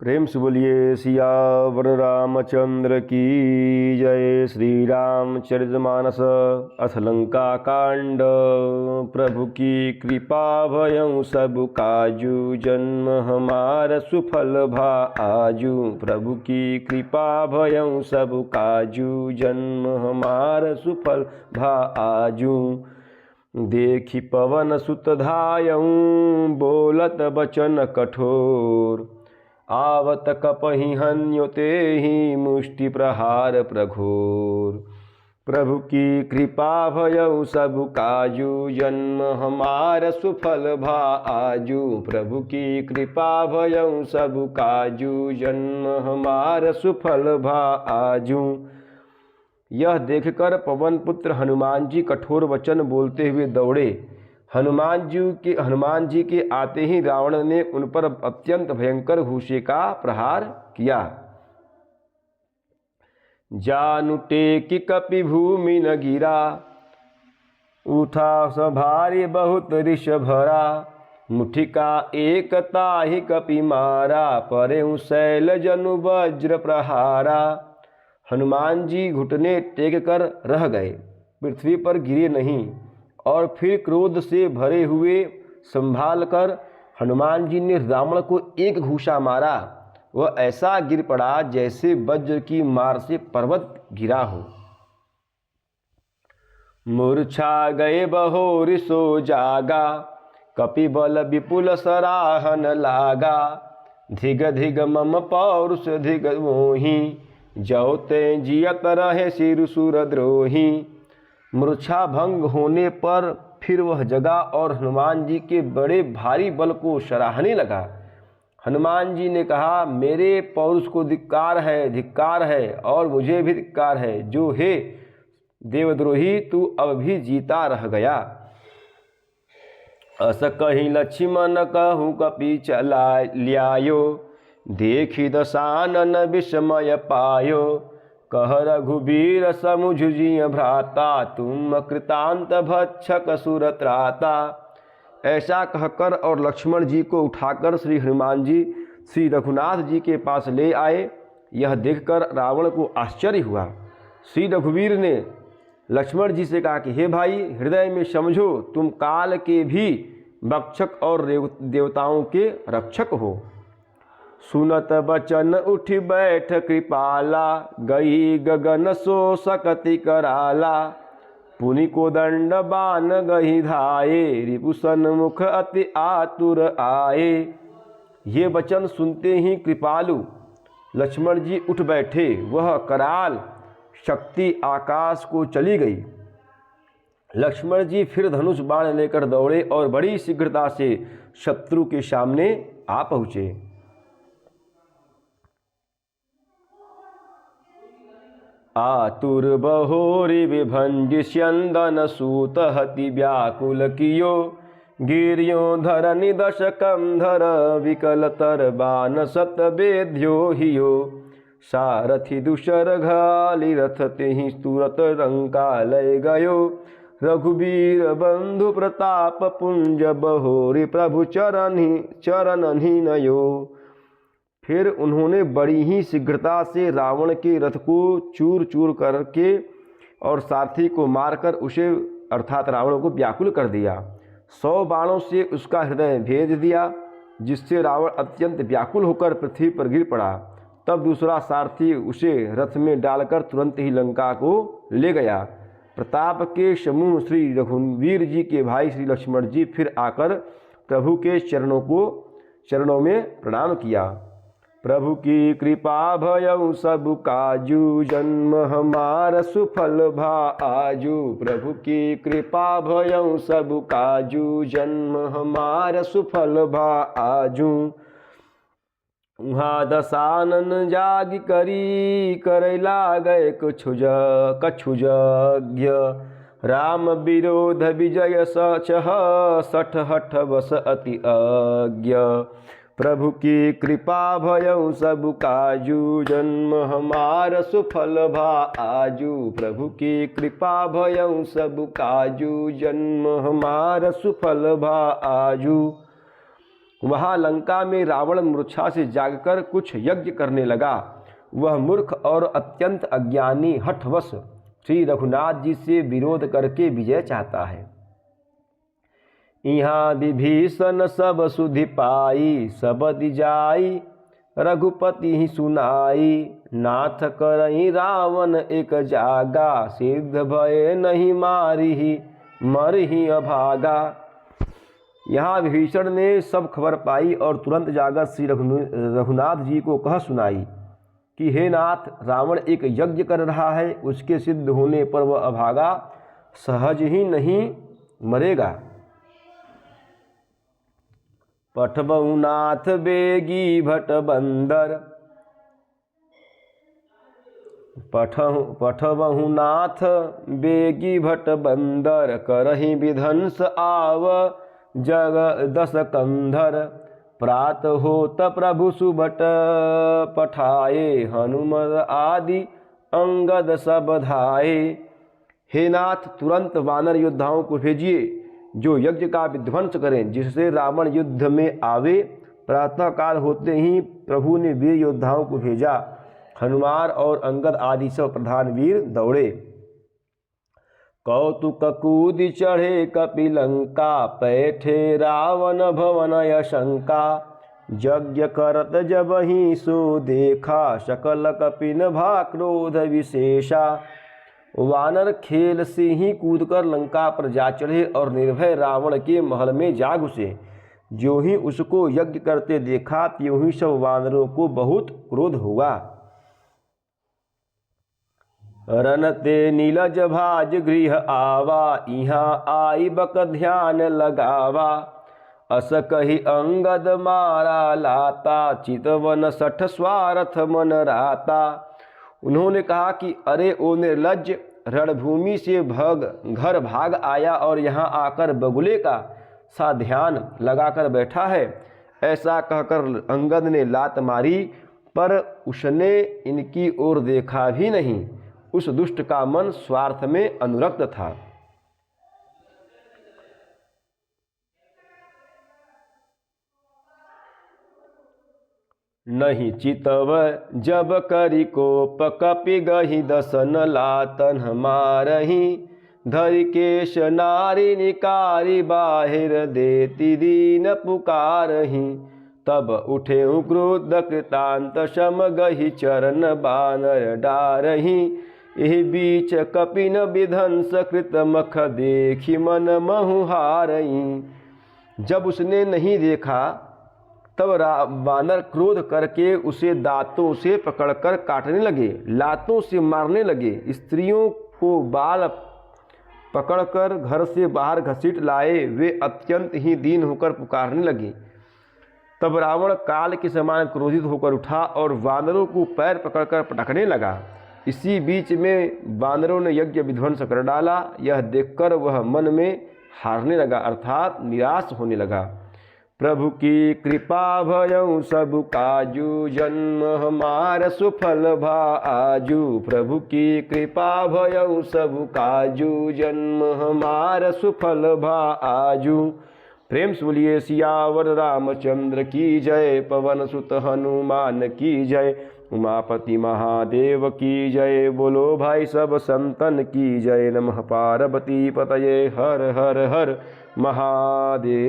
प्रेम से बोलिए सियावर रामचंद्र की जय। श्री रामचरितमानस अथ लंका कांड। प्रभु की कृपा भयं सब काजू, जन्म हमार सुफल भा आजू। प्रभु की कृपा भयं सब काजू, जन्म हमार सुफल भा आजू। देखी पवन सुत धायऊँ, बोलत बचन कठोर। आवत कपहि हन्यो तेहि, मुष्टि प्रहार प्रघोर। प्रभु की कृपा भयउ सब काजू, जन्म हमार सुफल भा आजू। प्रभु की कृपा भयउ सब काजू, जन्म हमार सुफल भा आजू। यह देखकर पवन पुत्र हनुमान जी कठोर वचन बोलते हुए दौड़े। हनुमान जी के आते ही रावण ने उन पर अत्यंत भयंकर घूसे का प्रहार किया। जानु टेकि कपि भूमि न गिरा, उठा सभारी बहुत ऋष भरा। मुठिका एक ताहि कपि मारा, परेउ शैल जनु वज्र प्रहारा। हनुमान जी घुटने टेक कर रह गए, पृथ्वी पर गिरे नहीं। और फिर क्रोध से भरे हुए संभाल कर हनुमान जी ने रावण को एक घूसा मारा। वह ऐसा गिर पड़ा जैसे वज्र की मार से पर्वत गिरा हो। मूर्छा गए बहोर सो जागा, कपि बल विपुल सराहन लागा। धिग धिग मम पौरुष धिग मोहि, जौ ते जियत रहे सिर सुर द्रोही। मूर्छा भंग होने पर फिर वह जगा और हनुमान जी के बड़े भारी बल को सराहने लगा। हनुमान जी ने कहा, मेरे पौरुष को धिक्कार है और मुझे भी धिक्कार है, जो हे देवद्रोही तू अब भी जीता रह गया। अस कहीं लक्ष्मण कहूँ कपि चला ल्यायो, देखी दशानन विस्मय पायो। कह रघुबीर समुझ जिय भ्राता, तुम कृतांत भक्षक सुर त्राता। ऐसा कहकर और लक्ष्मण जी को उठाकर श्री हनुमान जी श्री रघुनाथ जी के पास ले आए। यह देखकर रावण को आश्चर्य हुआ। श्री रघुवीर ने लक्ष्मण जी से कहा कि हे भाई, हृदय में समझो, तुम काल के भी भक्षक और देवताओं के रक्षक हो। सुनत बचन उठ बैठ कृपाला, गई गगन सो सकति कराला। पुनि को दंड बान गही धाये, रिपुसन मुख अति आतुर आए। ये वचन सुनते ही कृपालु लक्ष्मण जी उठ बैठे। वह कराल शक्ति आकाश को चली गई। लक्ष्मण जी फिर धनुष बाण लेकर दौड़े और बड़ी शीघ्रता से शत्रु के सामने आ पहुँचे। आतुर बहोरी विभंजिष्यंदन सूत हति व्याकुल कियो। गिरियों धरनि दशकम धर, विकल तर बान सत वेद्यो हियो। सारथि दुशर घाली रथ, तेहि तुरत रंका लय गयो। रघुबीर बंधु प्रताप पुंज, बहोरी प्रभु चरणहि नयो। फिर उन्होंने बड़ी ही शीघ्रता से रावण के रथ को चूर चूर करके और सारथी को मारकर उसे अर्थात रावण को व्याकुल कर दिया। 100 बाणों से उसका हृदय भेद दिया, जिससे रावण अत्यंत व्याकुल होकर पृथ्वी पर गिर पड़ा। तब दूसरा सारथी उसे रथ में डालकर तुरंत ही लंका को ले गया। प्रताप के समूह श्री रघुवीर जी के भाई श्री लक्ष्मण जी फिर आकर प्रभु के चरणों में प्रणाम किया। प्रभु की कृपा भयउ सब काजू, जन्म हमार सुफल भा आजू। प्रभु की कृपा भयउ सब काजू, जन्म हमार सुफल भा आजू। उहाँ दशानन जाग करी, करैला गए कछु यज्ञ। राम विरोध विजय सचह, सठ हठ बस अति अज्ञ। प्रभु की कृपा भयउ सब काजू, जन्म हमार सुफल भा आजू। प्रभु की कृपा भयउ सब काजू, जन्म हमार सुफल भा आजू। वहाँ लंका में रावण मूर्छा से जागकर कुछ यज्ञ करने लगा। वह मूर्ख और अत्यंत अज्ञानी हठवश श्री रघुनाथ जी से विरोध करके विजय चाहता है। यहाँ विभीषण सब सुधि पाई, सबद जाई रघुपति ही सुनाई। नाथ करई रावण एक जागा, सिद्ध भय नहीं मारिही मरही अभागा। यहाँ विभीषण ने सब खबर पाई और तुरंत जाकर श्री रघुनाथ जी को कह सुनाई कि हे नाथ, रावण एक यज्ञ कर रहा है, उसके सिद्ध होने पर वह अभागा सहज ही नहीं मरेगा। पठबहु नाथ बेगी भट बंदर, पठबहु नाथ बेगी भट बंदर, करहि विध्वंस आव जग दस कंधर। प्रात होत प्रभु सुबट पठाए, हनुमत आदि अंगद सब धाये। हे नाथ, तुरंत वानर योद्धाओं को भेजिए जो यज्ञ का विध्वंस करें, जिससे रावण युद्ध में आवे। प्रातःकाल होते ही प्रभु ने वीर योद्धाओं को भेजा। हनुमान और अंगद आदि सब प्रधान वीर दौड़े। कौतुक कूदि चढ़े कपिलंका, पैठे रावण भवन यशंका। यज्ञ करत जब ही सो देखा, सकल कपिन भा क्रोध विशेषा। वानर खेल से ही कूदकर लंका पर जा चढ़े और निर्भय रावण के महल में जा घुसे। जो ही उसको यज्ञ करते देखा, त्यों ही सब वानरों को बहुत क्रोध हुआ। रनते नीलज भाज गृह आवा, यहाँ आई बक ध्यान लगावा। अस कही अंगद मारा लाता, चितवन सठ स्वार्थ मन राता। उन्होंने कहा कि अरे ओ निर्लज्ज, रणभूमि से घर भाग आया और यहाँ आकर बगुले का सा ध्यान लगाकर बैठा है। ऐसा कहकर अंगद ने लात मारी, पर उसने इनकी ओर देखा भी नहीं। उस दुष्ट का मन स्वार्थ में अनुरक्त था। नहीं चितव जब करी कोप, कपि गही दसन लातन मारही। धरि केश नारी निकारी, बाहिर देती दीन पुकारही। तब उठे क्रोध कृतांत, सम गही चरण बानर डारही। एहि बीच कपिन विध्वंस कृत, मख देखी मन महु हारही। जब उसने नहीं देखा तब वानर क्रोध करके उसे दांतों से पकड़कर काटने लगे, लातों से मारने लगे। स्त्रियों को बाल पकड़कर घर से बाहर घसीट लाए। वे अत्यंत ही दीन होकर पुकारने लगे। तब रावण काल के समान क्रोधित होकर उठा और वानरों को पैर पकड़कर पटकने लगा। इसी बीच में वानरों ने यज्ञ विध्वंस कर डाला। यह देखकर वह मन में हारने लगा, अर्थात निराश होने लगा। प्रभु की कृपा भयउ सब काजू, जन्म हमार सुफल भा आजू। प्रभु की कृपा भयउ सब काजू, जन्म हमार सुफल भा आजू। प्रेम से बोलिए सियावर रामचंद्र की जय, पवन सुत हनुमान की जय, उमापति महादेव की जय। बोलो भाई सब संतन की जय। नमः पार्वती पतये, हर हर हर महादेव।